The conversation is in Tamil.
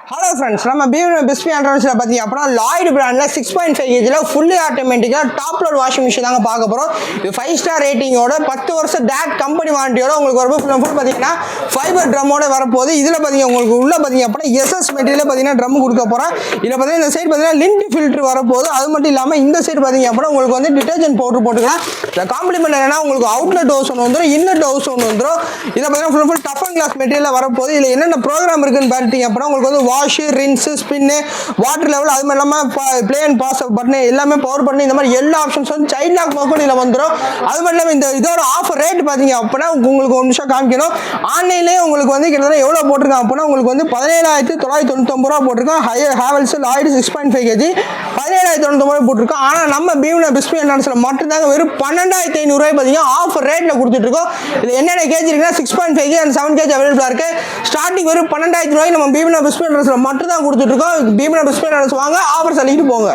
ஹலோ ஃப்ரெண்ட்ஸ், நம்ம பிஸ்பி ஆண்ட்ராய்ட்ஸில் பார்த்தீங்க அப்படின்னா லாய்டு பிராண்டில் 6.5 கேஜியில் ஃபுல்லி ஆட்டோமேட்டிக்காக டாப் லோட் வாஷிங் மிஷின் தாங்க பார்க்க போகிறோம். இது 5 ஸ்டார் ரேட்டிங்கோட 10 வருஷம் டேட் கம்பெனி வாரண்டியோட உங்களுக்கு வரப்போ ஃபுல் பார்த்தீங்கன்னா ஃபைபர் ட்ரம்மோட வரப்போகுது. இதில் பார்த்தீங்க உங்களுக்கு உள்ள பார்த்தீங்க அப்படின்னா எஸ்எஸ் மெட்டீரியல் பார்த்தீங்கன்னா ட்ரம் கொடுக்க போகிறோம். இதில் பார்த்தீங்கன்னா இந்த சைடு பார்த்தீங்கன்னா லிண்ட் ஃபில்ட்ரு வரப்போகுது. அது மட்டும் இல்லாமல் இந்த சைடு பார்த்தீங்க அப்படின்னா உங்களுக்கு வந்து டிட்டர்ஜென்ட் பவுடர் போட்டுக்கலாம். இந்த காம்ப்ளிமெண்ட் என்னன்னா உங்களுக்கு அவுட்லெட் ஹவுஸ் ஒன்று வந்துடும், இன்னட் ஹவுஸ் ஒன்று வந்துடும். இதில் பார்த்தீங்கன்னா full tough and glass material வரப்போகுது. இதில் என்னென்ன ப்ரோக்ராம் இருக்குன்னு பார்த்தீங்க அப்படின்னா உங்களுக்கு வந்து wash, rinse, spin, water level, அது மாதிரி இல்லாமல் ப்ளே அண்ட் பாஸ் பட்டன் எல்லாமே பவர் பட்டன், இந்த மாதிரி எல்லா ஆப்ஷன்ஸ் வந்து சைல்ட் லாக் மோக்கும் இதில் வந்துடும். அது மாதிரி இல்லாமல் இந்த இதோட ஆஃபர் ரேட் பார்த்தீங்க அப்படின்னா உங்களுக்கு ஒரு நிமிஷம் காமிக்கணும். ஆன்லைன்லேயே உங்களுக்கு வந்து கிட்டத்தட்ட எவ்வளோ போட்டிருக்காங்க அப்படின்னா உங்களுக்கு வந்து 17,999 ரூபா போட்டிருக்கோம். ஹேவல்ஸ் லாய்டு 6.5 கேஜி 17,999 போட்டிருக்கோம். ஆனால் நம்ம பிஸ்பி ஆண்ட்ராய்ட்ஸில் மட்டும்தாங்க வெறும் 12,500 ரூபாய் பார்த்தீங்கன்னா ஆஃபர் ரேட்டில் கொடுத்துட்ருக்கோம். இது என்னென்ன கேஜி இருக்குன்னா 6.5 கேஜி அண்ட் 7 கேஜி அவைலபிளாக இருக்குது. ஸ்டார்டிங் வெறும் 12,000 ரூபாய் நம்ம பிஸ்பி ஆண்ட்ராய்ட்ஸில் மட்டும் தான் கொடுத்துட்ருக்கோம். பிஸ்பி ஆண்ட்ராய்ட்ஸ் வாங்க, ஆஃபர் சொல்லிட்டு போங்க.